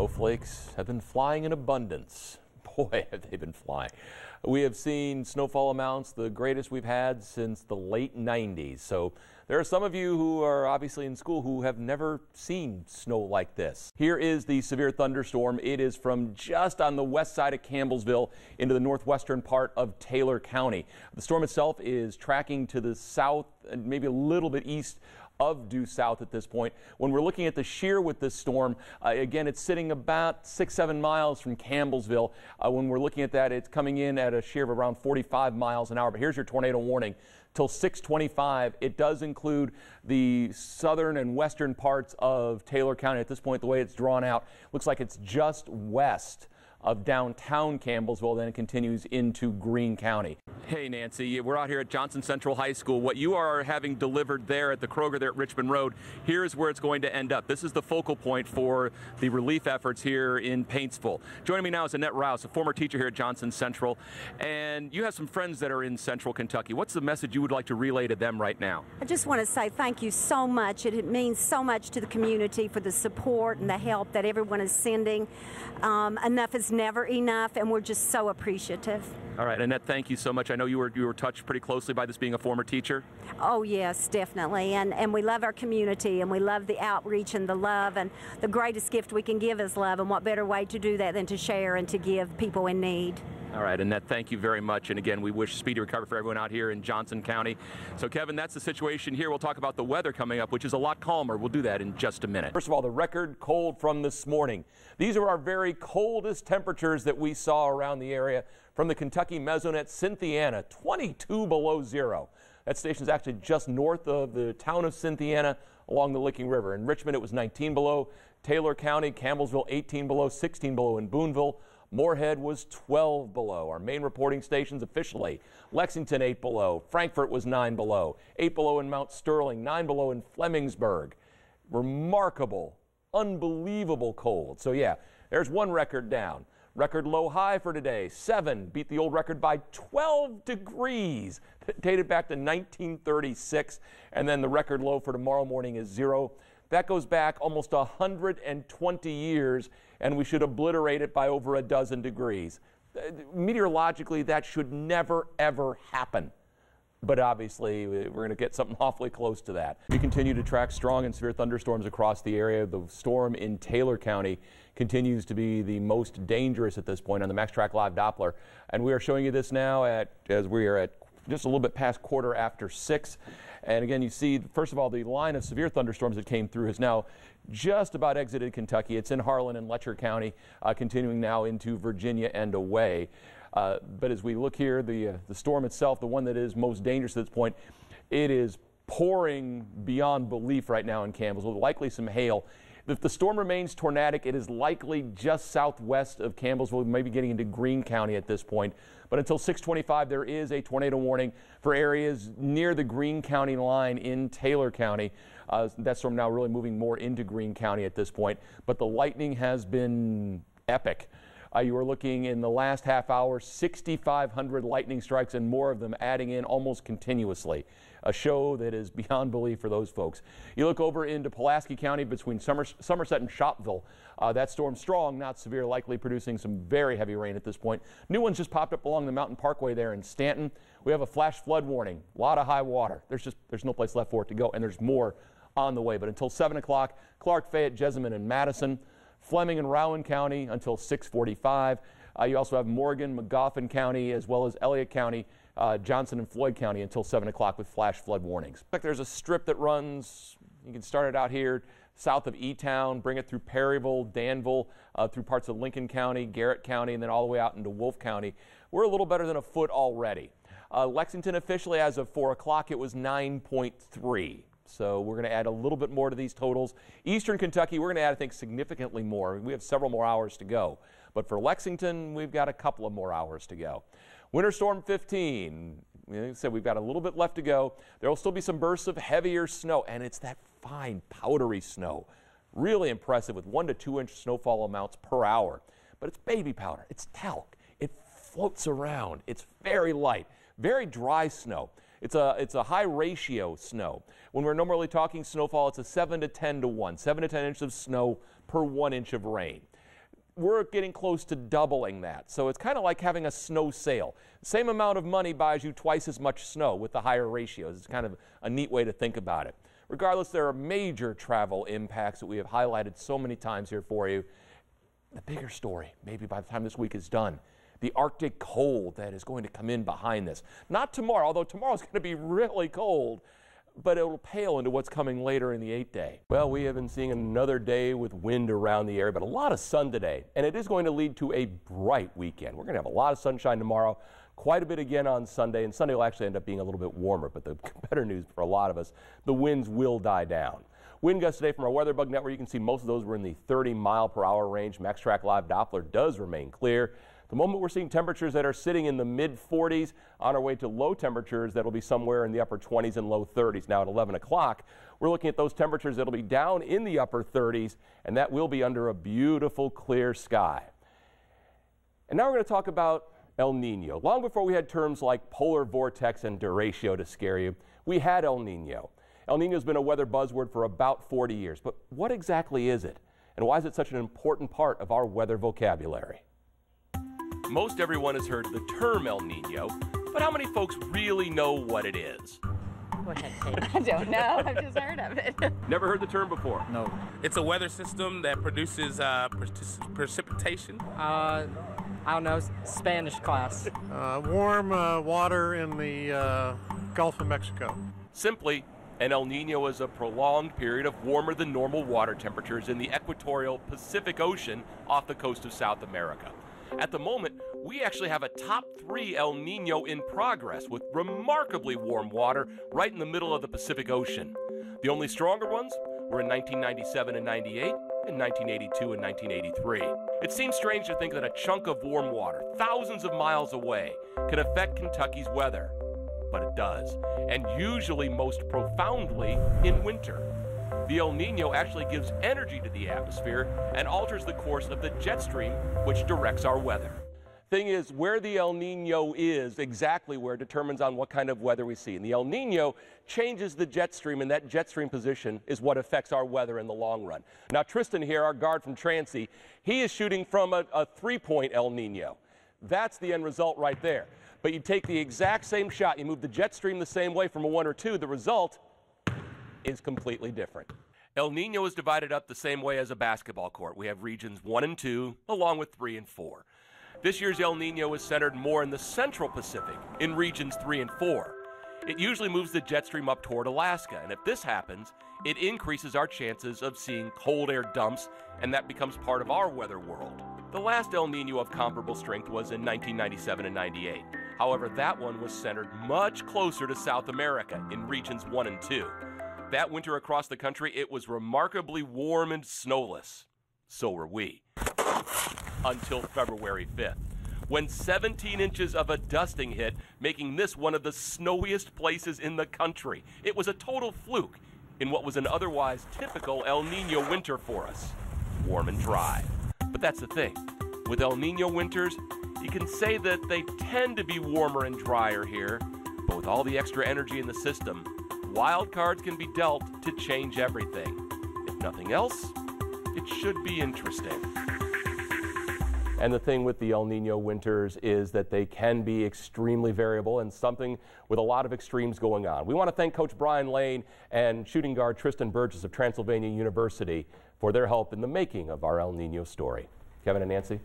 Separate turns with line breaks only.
Snowflakes have been flying in abundance. Boy, have they been flying. We have seen snowfall amounts the greatest we've had since the late 90s. So there are some of you who are obviously in school who have never seen snow like this. Here is the severe thunderstorm. It is from just on the west side of Campbellsville into the northwestern part of Taylor County. The storm itself is tracking to the south and maybe a little bit east of due south at this point. When we're looking at the shear with this storm, again, it's sitting about 6-7 miles from Campbellsville. When we're looking at that, it's coming in at a shear of around 45 miles an hour. But here's your tornado warning. Till 6:25, it does include the southern and western parts of Taylor County. At this point, the way it's drawn out, looks like it's just west of downtown Campbellsville, then it continues into Greene County. Hey Nancy, we're out here at Johnson Central High School. What you are having delivered there at the Kroger there at Richmond Road, here's where it's going to end up. This is the focal point for the relief efforts here in Paintsville. Joining me now is Annette Rouse, a former teacher here at Johnson Central, and you have some friends that are in Central Kentucky. What's the message you would like to relay to them right now?
I just want to say thank you so much. It means so much to the community for the support and the help that everyone is sending. Enough is never enough, and we're just so appreciative.
All right, Annette, thank you so much. I know you were touched pretty closely by this being a former teacher.
Oh yes, definitely, and we love our community, and we love the outreach and the love, and the greatest gift we can give is love, and what better way to do that than to share and to give people in need.
All right, Annette, thank you very much. And again, we wish speedy recovery for everyone out here in Johnson County. So, Kevin, that's the situation here. We'll talk about the weather coming up, which is a lot calmer. We'll do that in just a minute. First of all, the record cold from this morning. These are our very coldest temperatures that we saw around the area from the Kentucky Mesonet, Cynthiana, 22 below zero. That station is actually just north of the town of Cynthiana along the Licking River. In Richmond, it was 19 below. Taylor County, Campbellsville, 18 below, 16 below in Boonville. Moorhead was 12 below. Our main reporting stations officially. Lexington 8 below. Frankfort was 9 below. 8 below in Mount Sterling. 9 below in Flemingsburg. Remarkable, unbelievable cold. So yeah, there's one record down. Record low high for today, 7. Beat the old record by 12 degrees. Dated back to 1936. And then the record low for tomorrow morning is 0. That goes back almost 120 years, and we should obliterate it by over a dozen degrees. Meteorologically, that should never, ever happen. But obviously, we're going to get something awfully close to that. We continue to track strong and severe thunderstorms across the area. The storm in Taylor County continues to be the most dangerous at this point on the MaxTrack Live Doppler. And we are showing you this now as we are at just a little bit past 6:15. And again, you see, first of all, the line of severe thunderstorms that came through has now just about exited Kentucky. It's in Harlan and Letcher County, continuing now into Virginia and away. But as we look here, the storm itself, the one that is most dangerous at this point, it is pouring beyond belief right now in Campbellsville, likely some hail. If the storm remains tornadic, it is likely just southwest of Campbellsville, maybe getting into Greene County at this point. But until 6:25, there is a tornado warning for areas near the Greene County line in Taylor County. That storm now really moving more into Greene County at this point. But the lightning has been epic. You are looking in the last half hour, 6,500 lightning strikes and more of them adding in almost continuously. A show that is beyond belief for those folks. You look over into Pulaski County between Somerset and Shopville. That storm strong, not severe, likely producing some very heavy rain at this point. New ones just popped up along the Mountain Parkway there in Stanton. We have a flash flood warning, a lot of high water. There's no place left for it to go, and there's more on the way. But until 7 o'clock, Clark, Fayette, Jessamine, and Madison. Fleming and Rowan County until 6:45. You also have Morgan, Magoffin County, as well as Elliott County, Johnson and Floyd County until 7 o'clock with flash flood warnings. There's a strip that runs, you can start it out here south of E-Town, bring it through Perryville, Danville, through parts of Lincoln County, Garrett County, and then all the way out into Wolfe County. We're a little better than a foot already. Lexington officially, as of 4 o'clock, it was 9.3. So we're going to add a little bit more to these totals. Eastern Kentucky, we're going to add, I think, significantly more. We have several more hours to go. But for Lexington, we've got a couple of more hours to go. Winter Storm 15, like I said, we've got a little bit left to go. There will still be some bursts of heavier snow, and it's that fine, powdery snow. Really impressive with 1 to 2 inch snowfall amounts per hour. But it's baby powder. It's talc. It floats around. It's very light, very dry snow. It's a high ratio snow. When we're normally talking snowfall, it's a 7 to 10 to 1, 7 to 10 inches of snow per 1 inch of rain. we're getting close to doubling that. So it's kind of like having a snow sale. Same amount of money buys you twice as much snow with the higher ratios. It's kind of a neat way to think about it. Regardless, there are major travel impacts that we have highlighted so many times here for you. The bigger story, maybe by the time this week is done, the Arctic cold that is going to come in behind this. Not tomorrow, although tomorrow's going to be really cold, but it will pale into what's coming later in the 8-day. Well, we have been seeing another day with wind around the area, but a lot of sun today, and it is going to lead to a bright weekend. We're going to have a lot of sunshine tomorrow, quite a bit again on Sunday, and Sunday will actually end up being a little bit warmer, but the better news for a lot of us, the winds will die down. Wind gusts today from our Weather Bug Network, you can see most of those were in the 30-mile-per-hour range. MaxTrack Live Doppler does remain clear. The moment we're seeing temperatures that are sitting in the mid-40s on our way to low temperatures that will be somewhere in the upper 20s and low 30s. Now at 11 o'clock, we're looking at those temperatures that will be down in the upper 30s, and that will be under a beautiful clear sky. And now we're going to talk about El Nino. Long before we had terms like polar vortex and derecho to scare you, we had El Nino. El Nino has been a weather buzzword for about 40 years, but what exactly is it? And why is it such an important part of our weather vocabulary? Most everyone has heard the term El Nino, but how many folks really know what it is?
Go ahead, Kate. I don't know. I've just heard of it.
Never heard the term before?
No.
It's a weather system that produces precipitation.
I don't know, Spanish class.
Warm water in the Gulf of Mexico.
Simply, an El Nino is a prolonged period of warmer than normal water temperatures in the equatorial Pacific Ocean off the coast of South America. At the moment, we actually have a top 3 El Nino in progress with remarkably warm water right in the middle of the Pacific Ocean. The only stronger ones were in 1997 and 98, and 1982 and 1983. It seems strange to think that a chunk of warm water thousands of miles away could affect Kentucky's weather, but it does, and usually most profoundly in winter. The El Nino actually gives energy to the atmosphere and alters the course of the jet stream, which directs our weather. Thing is, where the El Nino is exactly where determines on what kind of weather we see. And the El Nino changes the jet stream, and that jet stream position is what affects our weather in the long run. Now, Tristan here, our guard from Transy, he is shooting from a 3-point El Nino. That's the end result right there. But you take the exact same shot, you move the jet stream the same way from a 1 or 2, the result is completely different. El Nino is divided up the same way as a basketball court. We have regions 1 and 2, along with 3 and 4. This year's El Nino is centered more in the central Pacific, in regions 3 and 4. It usually moves the jet stream up toward Alaska, and if this happens, it increases our chances of seeing cold air dumps, and that becomes part of our weather world. The last El Nino of comparable strength was in 1997 and 98. However, that one was centered much closer to South America, in regions 1 and 2. That winter across the country, it was remarkably warm and snowless. So were we. Until February 5th, when 17 inches of a dusting hit, making this one of the snowiest places in the country. It was a total fluke in what was an otherwise typical El Nino winter for us. Warm and dry. But that's the thing. With El Nino winters, you can say that they tend to be warmer and drier here, but with all the extra energy in the system, wild cards can be dealt to change everything. If nothing else, it should be interesting. And the thing with the El Nino winters is that they can be extremely variable and something with a lot of extremes going on. We want to thank Coach Brian Lane and shooting guard Tristan Burgess of Transylvania University for their help in the making of our El Nino story. Kevin and Nancy?